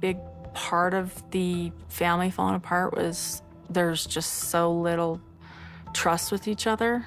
Big part of the family falling apart was there's just so little trust with each other.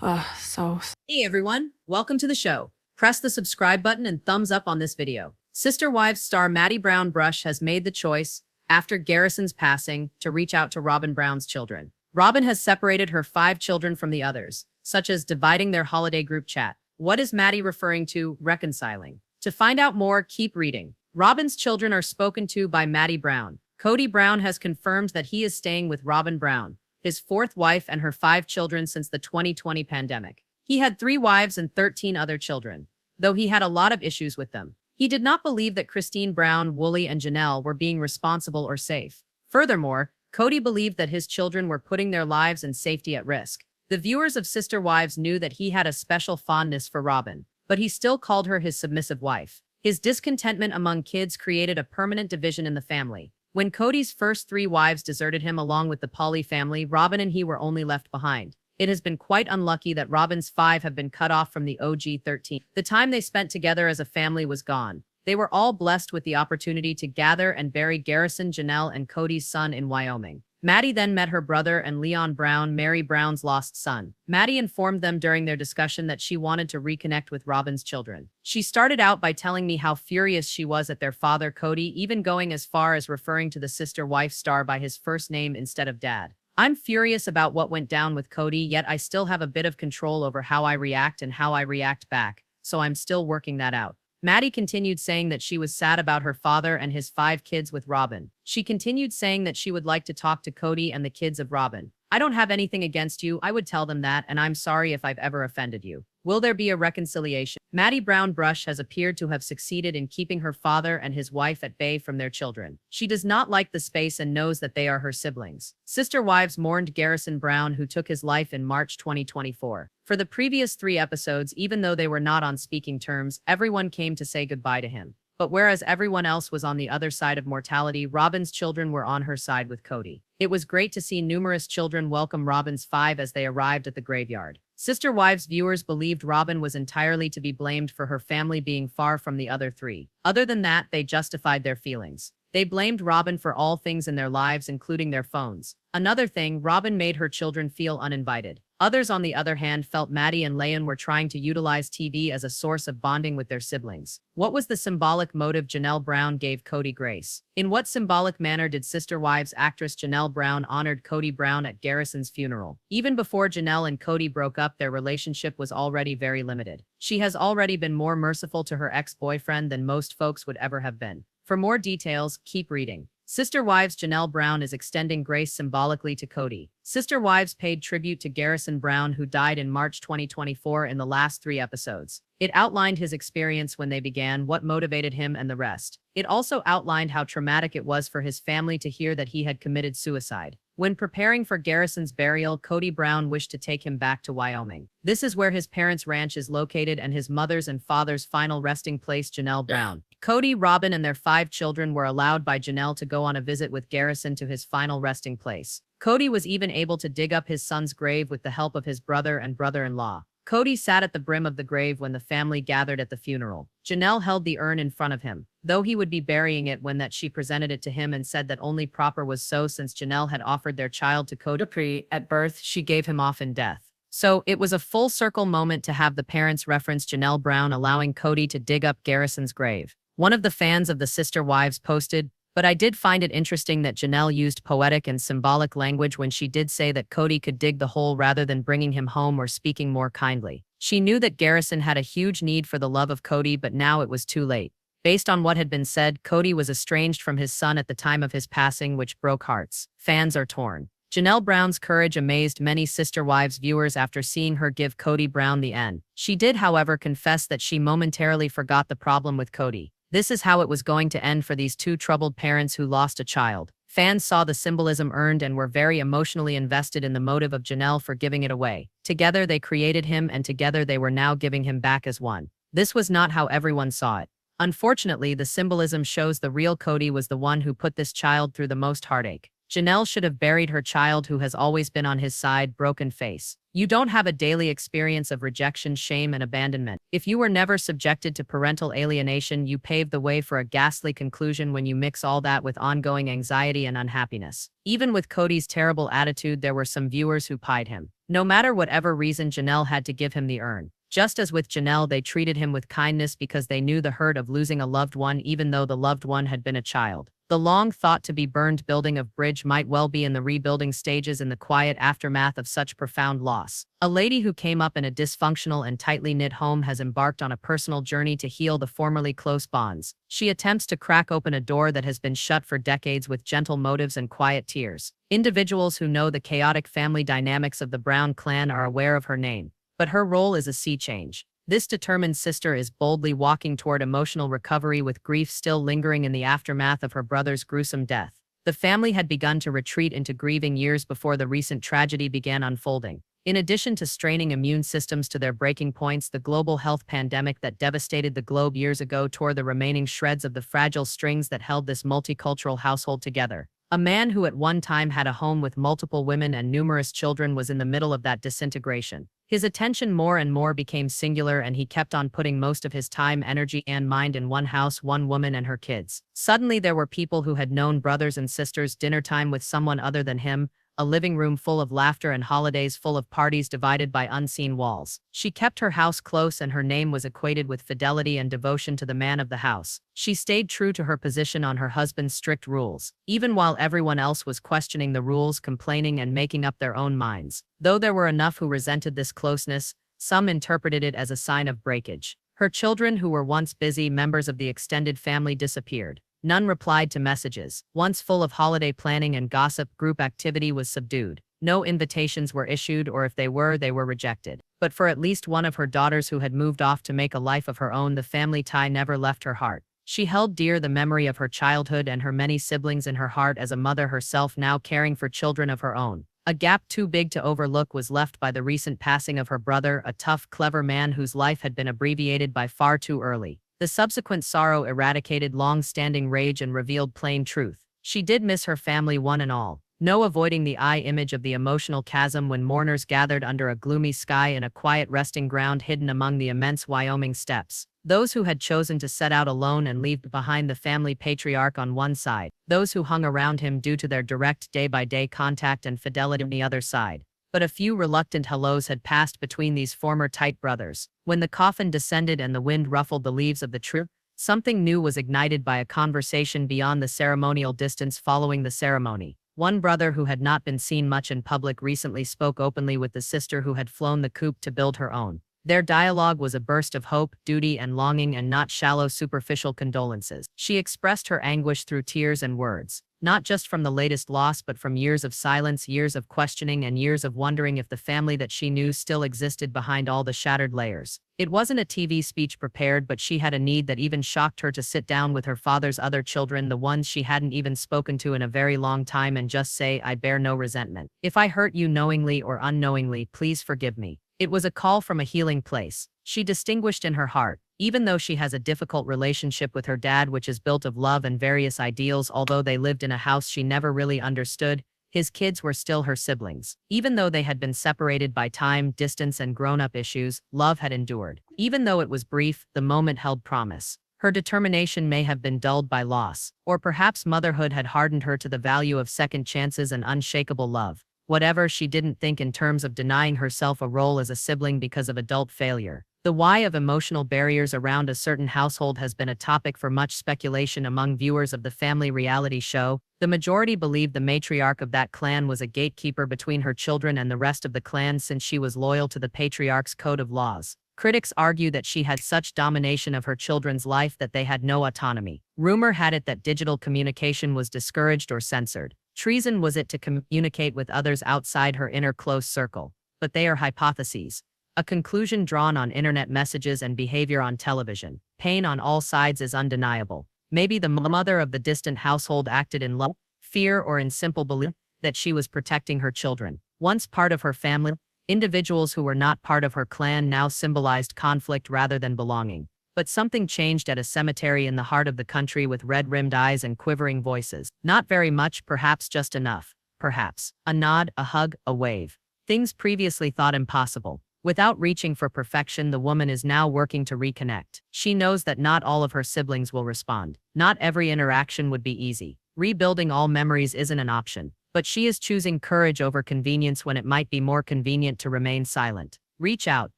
Hey everyone, welcome to the show. Press the subscribe button and thumbs up on this video. Sister Wives star Maddie Brown Brush has made the choice, after Garrison's passing, to reach out to Robyn Brown's children. Robyn has separated her 5 children from the others, such as dividing their holiday group chat. What is Maddie referring to reconciling? To find out more, keep reading. Robyn's children are spoken to by Maddie Brown. Kody Brown has confirmed that he is staying with Robyn Brown, his 4th wife, and her 5 children since the 2020 pandemic. He had 3 wives and 13 other children, though he had a lot of issues with them. He did not believe that Christine Brown, Wooly, and Janelle were being responsible or safe. Furthermore, Kody believed that his children were putting their lives and safety at risk. The viewers of Sister Wives knew that he had a special fondness for Robyn, but he still called her his submissive wife. His discontentment among kids created a permanent division in the family. When Kody's first 3 wives deserted him along with the Poly family, Robyn and he were only left behind. It has been quite unlucky that Robyn's 5 have been cut off from the OG 13. The time they spent together as a family was gone. They were all blessed with the opportunity to gather and bury Garrison, Janelle, and Kody's son in Wyoming. Maddie then met her brother and Leon Brown, Mary Brown's lost son. Maddie informed them during their discussion that she wanted to reconnect with Robyn's children. She started out by telling me how furious she was at their father Kody, even going as far as referring to the sister wife star by his first name instead of dad. I'm furious about what went down with Kody, yet I still have a bit of control over how I react and how I react back, so I'm still working that out. Maddie continued saying that she was sad about her father and his 5 kids with Robyn. She continued saying that she would like to talk to Kody and the kids of Robyn. I don't have anything against you, I would tell them that, and I'm sorry if I've ever offended you. Will there be a reconciliation? Maddie Brown Brush has appeared to have succeeded in keeping her father and his wife at bay from their children. She does not like the space and knows that they are her siblings. Sister Wives mourned Garrison Brown, who took his life in March 2024. For the previous 3 episodes, even though they were not on speaking terms, everyone came to say goodbye to him. But whereas everyone else was on the other side of mortality, Robyn's children were on her side with Kody. It was great to see numerous children welcome Robyn's 5 as they arrived at the graveyard. Sister Wives viewers believed Robyn was entirely to be blamed for her family being far from the other 3. Other than that, they justified their feelings. They blamed Robyn for all things in their lives, including their phones. Another thing, Robyn made her children feel uninvited. Others, on the other hand, felt Maddie and Leon were trying to utilize TV as a source of bonding with their siblings. What was the symbolic motive Janelle Brown gave Kody grace? In what symbolic manner did Sister Wives actress Janelle Brown honored Kody Brown at Garrison's funeral? Even before Janelle and Kody broke up, their relationship was already very limited. She has already been more merciful to her ex-boyfriend than most folks would ever have been. For more details, keep reading. Sister Wives Janelle Brown is extending grace symbolically to Kody. Sister Wives paid tribute to Garrison Brown, who died in March 2024 in the last 3 episodes. It outlined his experience when they began, what motivated him, and the rest. It also outlined how traumatic it was for his family to hear that he had committed suicide. When preparing for Garrison's burial, Kody Brown wished to take him back to Wyoming. This is where his parents' ranch is located and his mother's and father's final resting place, Janelle Brown. Kody, Robyn, and their 5 children were allowed by Janelle to go on a visit with Garrison to his final resting place. Kody was even able to dig up his son's grave with the help of his brother and brother-in-law. Kody sat at the brim of the grave when the family gathered at the funeral. Janelle held the urn in front of him, though he would be burying it when that she presented it to him and said that only proper was so, since Janelle had offered their child to Kody at birth, she gave him off in death. So it was a full circle moment to have the parents reference Janelle Brown allowing Kody to dig up Garrison's grave. One of the fans of the Sister Wives posted, "But I did find it interesting that Janelle used poetic and symbolic language when she did say that Kody could dig the hole rather than bringing him home or speaking more kindly. She knew that Garrison had a huge need for the love of Kody, but now it was too late." Based on what had been said, Kody was estranged from his son at the time of his passing, which broke hearts. Fans are torn. Janelle Brown's courage amazed many Sister Wives viewers after seeing her give Kody Brown the N. She did, however, confess that she momentarily forgot the problem with Kody. This is how it was going to end for these 2 troubled parents who lost a child. Fans saw the symbolism earned and were very emotionally invested in the motive of Janelle for giving it away. Together they created him, and together they were now giving him back as one. This was not how everyone saw it. Unfortunately, the symbolism shows the real Kody was the one who put this child through the most heartache. Janelle should have buried her child who has always been on his side, broken face. You don't have a daily experience of rejection, shame, and abandonment. If you were never subjected to parental alienation, you paved the way for a ghastly conclusion when you mix all that with ongoing anxiety and unhappiness. Even with Kody's terrible attitude, there were some viewers who pied him. No matter whatever reason, Janelle had to give him the urn. Just as with Janelle, they treated him with kindness because they knew the hurt of losing a loved one, even though the loved one had been a child. The long thought to be burned building of bridge might well be in the rebuilding stages in the quiet aftermath of such profound loss. A lady who came up in a dysfunctional and tightly knit home has embarked on a personal journey to heal the formerly close bonds. She attempts to crack open a door that has been shut for decades with gentle motives and quiet tears. Individuals who know the chaotic family dynamics of the Brown clan are aware of her name, but her role is a sea change. This determined sister is boldly walking toward emotional recovery with grief still lingering in the aftermath of her brother's gruesome death. The family had begun to retreat into grieving years before the recent tragedy began unfolding. In addition to straining immune systems to their breaking points, the global health pandemic that devastated the globe years ago tore the remaining shreds of the fragile strings that held this multicultural household together. A man who at one time had a home with multiple women and numerous children was in the middle of that disintegration. His attention more and more became singular, and he kept on putting most of his time, energy, and mind in one house, one woman, and her kids. Suddenly there were people who had known brothers and sisters, dinner time with someone other than him, a living room full of laughter and holidays full of parties divided by unseen walls. She kept her house close, and her name was equated with fidelity and devotion to the man of the house. She stayed true to her position on her husband's strict rules, even while everyone else was questioning the rules, complaining, and making up their own minds. Though there were enough who resented this closeness, some interpreted it as a sign of breakage. Her children, who were once busy members of the extended family, disappeared. None replied to messages. Once full of holiday planning and gossip, group activity was subdued. No invitations were issued, or if they were rejected. But for at least one of her daughters who had moved off to make a life of her own, the family tie never left her heart. She held dear the memory of her childhood and her many siblings in her heart as a mother herself, now caring for children of her own. A gap too big to overlook was left by the recent passing of her brother, a tough, clever man whose life had been abbreviated by far too early. The subsequent sorrow eradicated long-standing rage and revealed plain truth. She did miss her family, one and all. No avoiding the eye image of the emotional chasm when mourners gathered under a gloomy sky in a quiet resting ground hidden among the immense Wyoming steppes. Those who had chosen to set out alone and leave behind the family patriarch on one side. Those who hung around him due to their direct day-by-day contact and fidelity on the other side. But a few reluctant hellos had passed between these former tight brothers. When the coffin descended and the wind ruffled the leaves of the tree, something new was ignited by a conversation beyond the ceremonial distance following the ceremony. One brother who had not been seen much in public recently spoke openly with the sister who had flown the coop to build her own. Their dialogue was a burst of hope, duty, and longing, and not shallow, superficial condolences. She expressed her anguish through tears and words. Not just from the latest loss, but from years of silence, years of questioning, and years of wondering if the family that she knew still existed behind all the shattered layers. It wasn't a TV speech prepared, but she had a need that even shocked her to sit down with her father's other children, the ones she hadn't even spoken to in a very long time, and just say, "I bear no resentment. If I hurt you knowingly or unknowingly, please forgive me." It was a call from a healing place. She distinguished in her heart. Even though she has a difficult relationship with her dad, which is built of love and various ideals, although they lived in a house she never really understood, his kids were still her siblings. Even though they had been separated by time, distance, and grown-up issues, love had endured. Even though it was brief, the moment held promise. Her determination may have been dulled by loss, or perhaps motherhood had hardened her to the value of second chances and unshakable love. Whatever, she didn't think in terms of denying herself a role as a sibling because of adult failure. The why of emotional barriers around a certain household has been a topic for much speculation among viewers of the family reality show. The majority believed the matriarch of that clan was a gatekeeper between her children and the rest of the clan, since she was loyal to the patriarch's code of laws. Critics argue that she had such domination of her children's life that they had no autonomy. Rumor had it that digital communication was discouraged or censored. Treason was it to communicate with others outside her inner close circle. But they are hypotheses. A conclusion drawn on internet messages and behavior on television. Pain on all sides is undeniable. Maybe the mother of the distant household acted in love, fear, or in simple belief that she was protecting her children. Once part of her family, individuals who were not part of her clan now symbolized conflict rather than belonging. But something changed at a cemetery in the heart of the country with red-rimmed eyes and quivering voices. Not very much, perhaps just enough. Perhaps. A nod, a hug, a wave. Things previously thought impossible. Without reaching for perfection, the woman is now working to reconnect. She knows that not all of her siblings will respond. Not every interaction would be easy. Rebuilding all memories isn't an option. But she is choosing courage over convenience when it might be more convenient to remain silent. Reach out,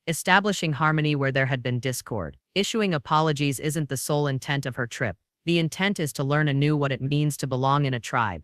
establishing harmony where there had been discord. Issuing apologies isn't the sole intent of her trip. The intent is to learn anew what it means to belong in a tribe.